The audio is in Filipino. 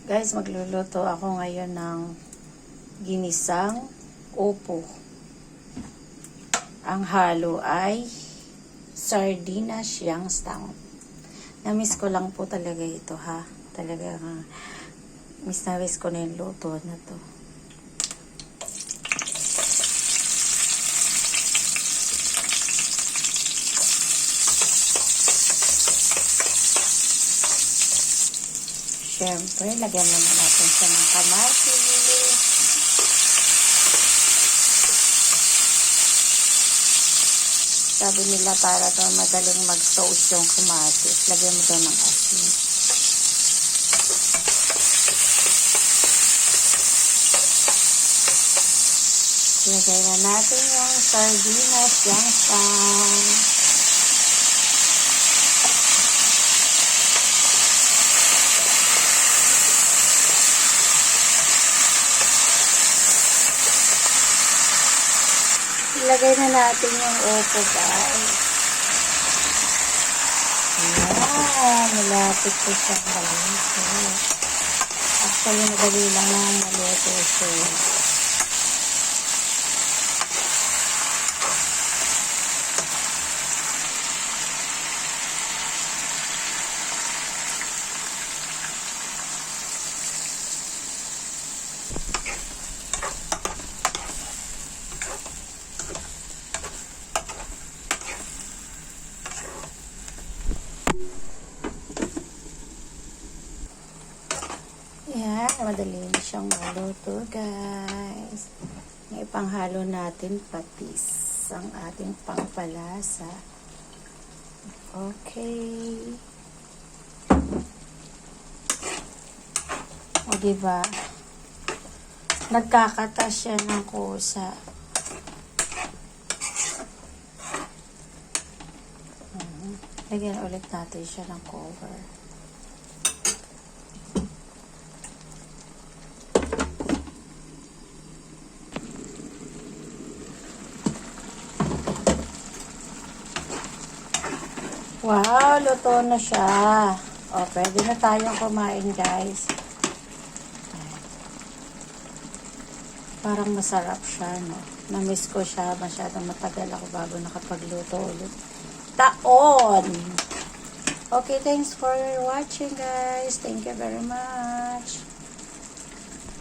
Guys, magluluto ako ngayon ng ginisang upo. Ang halo ay sardinas Youngstown. Na-miss ko lang po talaga ito ha. Talaga miss na miss ko na yung luto na to. Siyempre, lagyan muna natin siya ng kamatis. Sabi nila para daw madaling mag-toast yung kamatis. Lagyan mo daw ng asin. Lagay na natin yung sardinas Youngstown. Ilagay na natin yung upo, guys. Ayan, malapit ko siyang maluto. Actually, madali lang na maluto siya. Yan, madali na siyang maluto, guys. May ipanghalo natin patis ang ating pangpalasa. Okay. O, diba? Nagkakata siya ng kusa. Lagyan ulit natin siya ng cover. Wow, luto na siya. O, pwede na tayong kumain, guys. Parang masarap siya, no? Na-miss ko siya. Masyadong matagal ako bago nakapagluto ulit. Taon! Okay, thanks for watching, guys. Thank you very much.